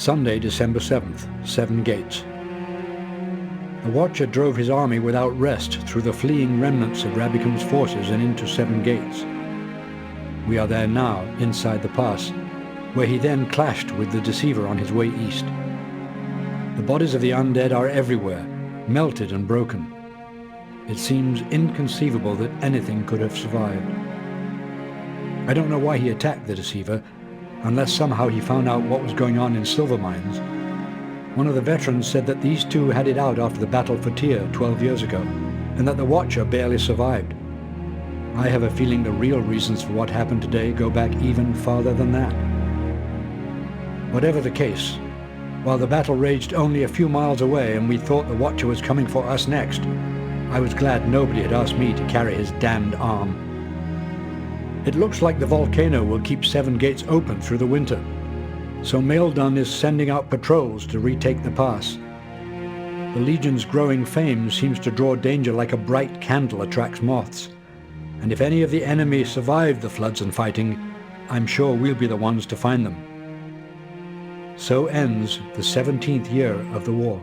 Sunday, December 7th, 7 Gates. The Watcher drove his army without rest through the fleeing remnants of Rabican's forces and into 7 Gates. We are there now, inside the pass, where he then clashed with the Deceiver on his way east. The bodies of the undead are everywhere, melted and broken. It seems inconceivable that anything could have survived. I don't know why he attacked the Deceiver, unless somehow he found out what was going on in silver mines. One of the veterans said that these two had it out after the battle for Tyr 12 years ago, and that the Watcher barely survived. I have a feeling the real reasons for what happened today go back even farther than that. Whatever the case, while the battle raged only a few miles away and we thought the Watcher was coming for us next, I was glad nobody had asked me to carry his damned arm. It looks like the volcano will keep 7 Gates open through the winter, so Maelduin is sending out patrols to retake the pass. The Legion's growing fame seems to draw danger like a bright candle attracts moths, and if any of the enemy survive the floods and fighting, I'm sure we'll be the ones to find them. So ends the 17th year of the war.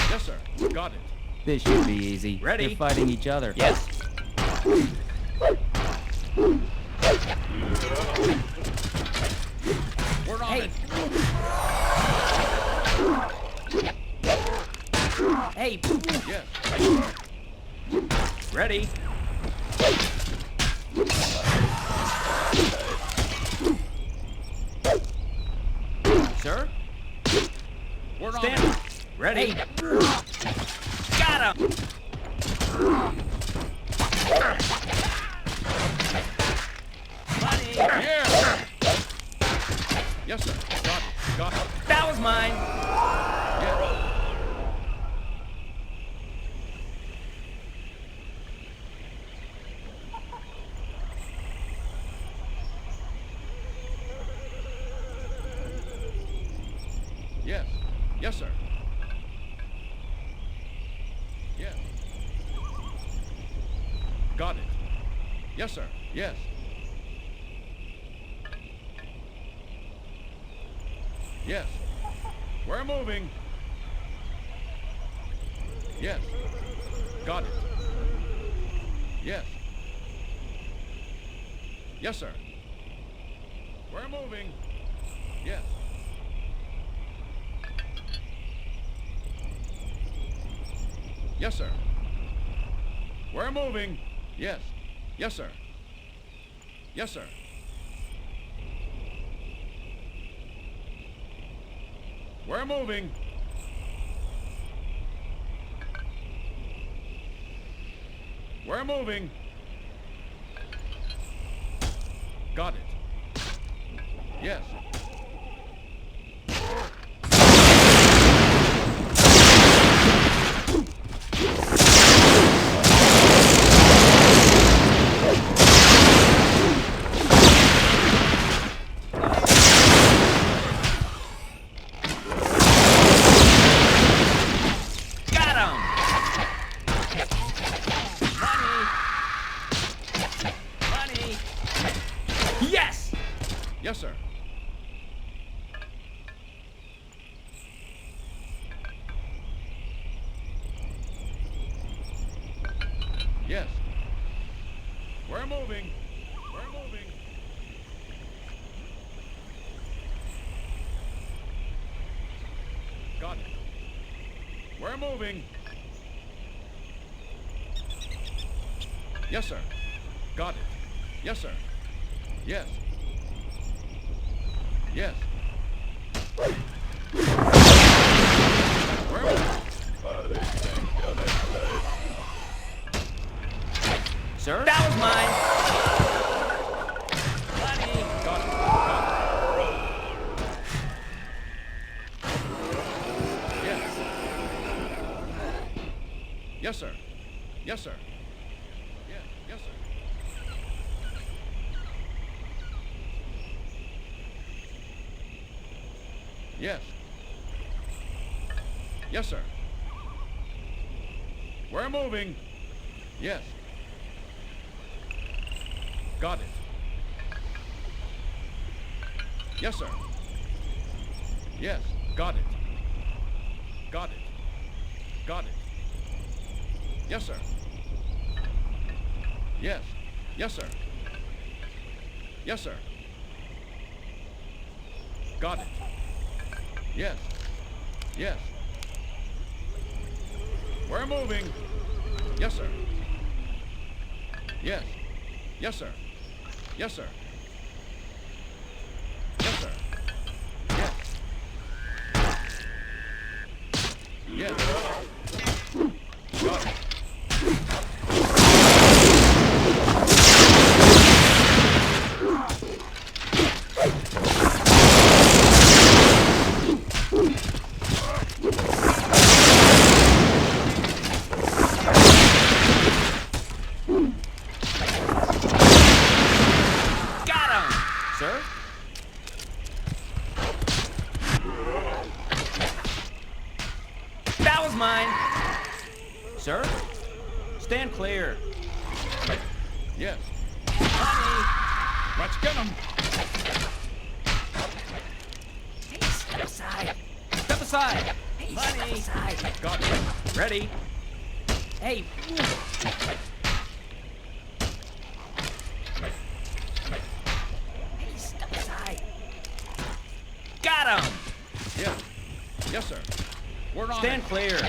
Yes, sir. Got it. This should be easy. Ready? They're fighting each other. Yes. We're on it. Hey! Yes. Ready. Sir? We're on Stand. it. Ready. Hey! Got him! Money! Yeah. Yes, sir. Got it. Got it. That was mine! Yeah. Yes. Yes, sir. Yes. Got it. Yes, sir. Yes. Yes. We're moving. Yes. Got it. Yes. Yes, sir. We're moving. Yes. Yes, sir. We're moving. Yes. Yes, sir. Yes, sir. We're moving. We're moving. Got it. Yes. Got him! Money! Money! Yes! Yes, sir. Yes. We're moving. We're moving. Got it. We're moving. Yes, sir. Got it. Yes, sir. Yes. Yes. We're moving. Sir? That was mine! Money! Got it. Got it. Yes. Yes, sir. Yes, sir. Yeah. Yes, sir. Yes. Yes, sir. We're moving. Yes. Got it. Yes, sir. Yes. Got it. Got it. Got it. Yes, sir. Yes. Yes, sir. Yes, sir. Got it. Yes. Yes. We're moving. Yes, sir. Yes. Yes, sir. Yes, sir. Yes, sir. Yes. Yes. Got it. Got him, sir. That was mine. Sir, stand clear. Yes. Money. Let's get him. Hey, step aside. Step aside. Hey, money. Step aside. Got it. Ready. Hey. Hey, step aside. Got him. Yes. Yes, sir. We're on Stand it. clear.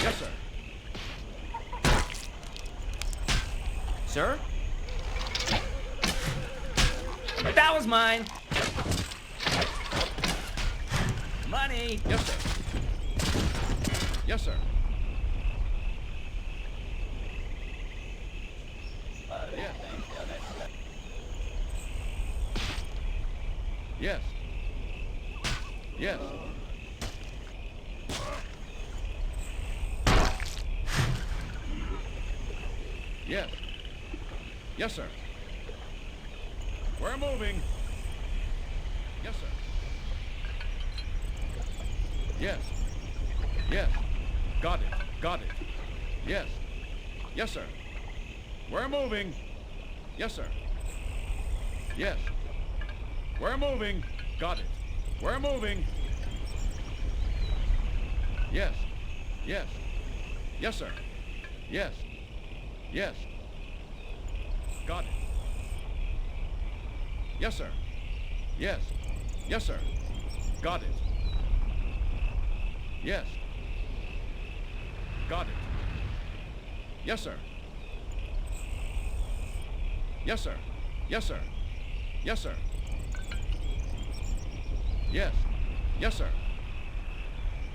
Yes, sir. Sir? That was mine. Money. Yes, sir. Yes, sir. Yes. Yes. Yes. Yes. Yes, sir. We're moving. Yes, sir. Yes. Yes. Got it. Got it. Yes. Yes, sir. We're moving. Yes, sir. Yes. We're moving. Got it. We're moving. Yes. Yes. Yes, sir. Yes. Yes. Got it. Yes, sir. Yes. Yes, sir. Got it. Yes. Got it. Yes, sir. Yes, sir. Yes, sir. Yes, sir. Yes. Yes, sir.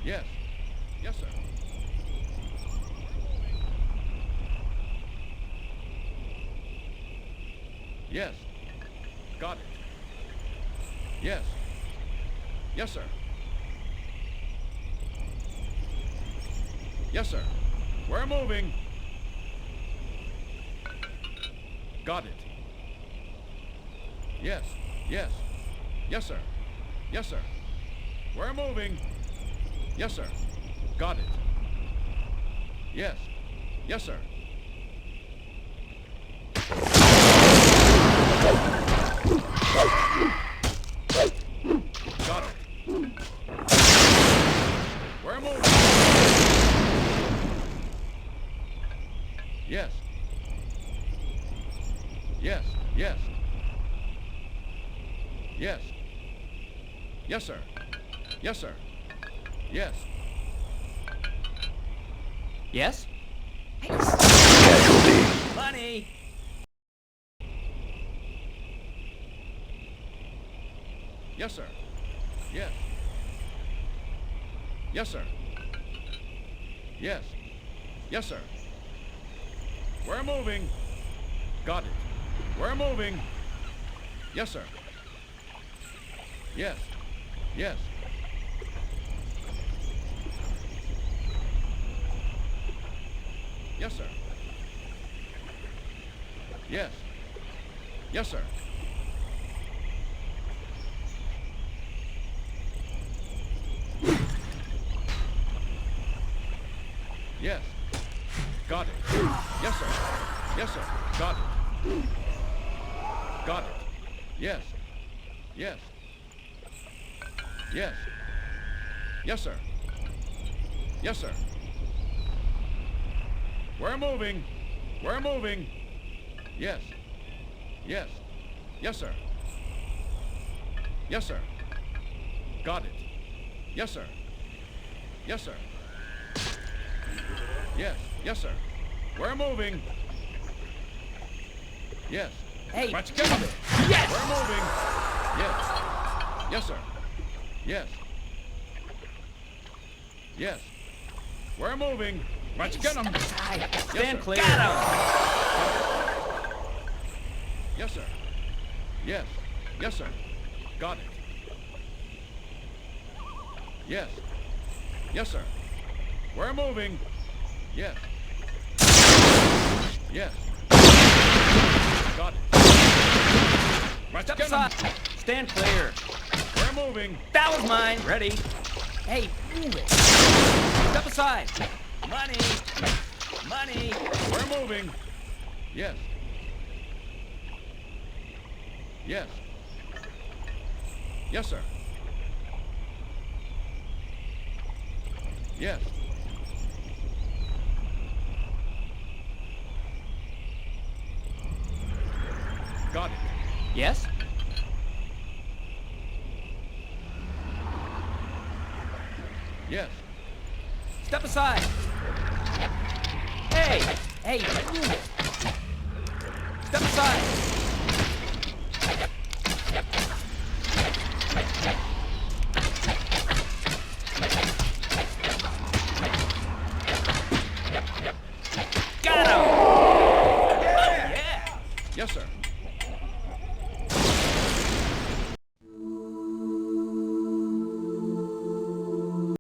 Yes. Yes, sir. Yes. Got it. Yes. Yes, sir. Yes, sir. We're moving. Got it. Yes. Yes. Yes, sir. Yes, sir. We're moving. Yes, sir. Got it. Yes. Yes, sir. Got it. We're moving. Yes. Yes. Yes. Yes. Yes, sir. Yes, sir. Yes. Yes? Casualty. Money. Yes, sir. Yes. Yes, sir. Yes. Yes, sir. We're moving. Got it. We're moving. Yes, sir. Yes. Yes. Yes, sir. Yes. Yes, sir. Yes. Got it. Yes, sir. Yes, sir. Got it. Got it. Yes. Yes. Yes. Yes, sir. Yes, sir. We're moving. We're moving. Yes. Yes. Yes, sir. Yes, sir. Got it. Yes, sir. Yes, sir. Yes. Yes, sir. We're moving. Yes. Hey, Let's get him. yes! We're moving. Yes. Yes, sir. Yes. Yes. We're moving. Let's get him. Step aside. Stand clear. Got him. Yes, sir. Yes. Yes, sir. Got it. Yes. Yes, sir. We're moving. Yes. Yes. Got it. Let's Step get aside. him. Stand clear. We're moving. That was mine. Ready. Hey, move it. Step aside. Money. Money. We're moving. Yes. Yes. Yes, sir. Yes. Got it. Yes? Yes. Step aside. Hey, hey, move it. Step aside. Got him! Yeah! Yes, sir.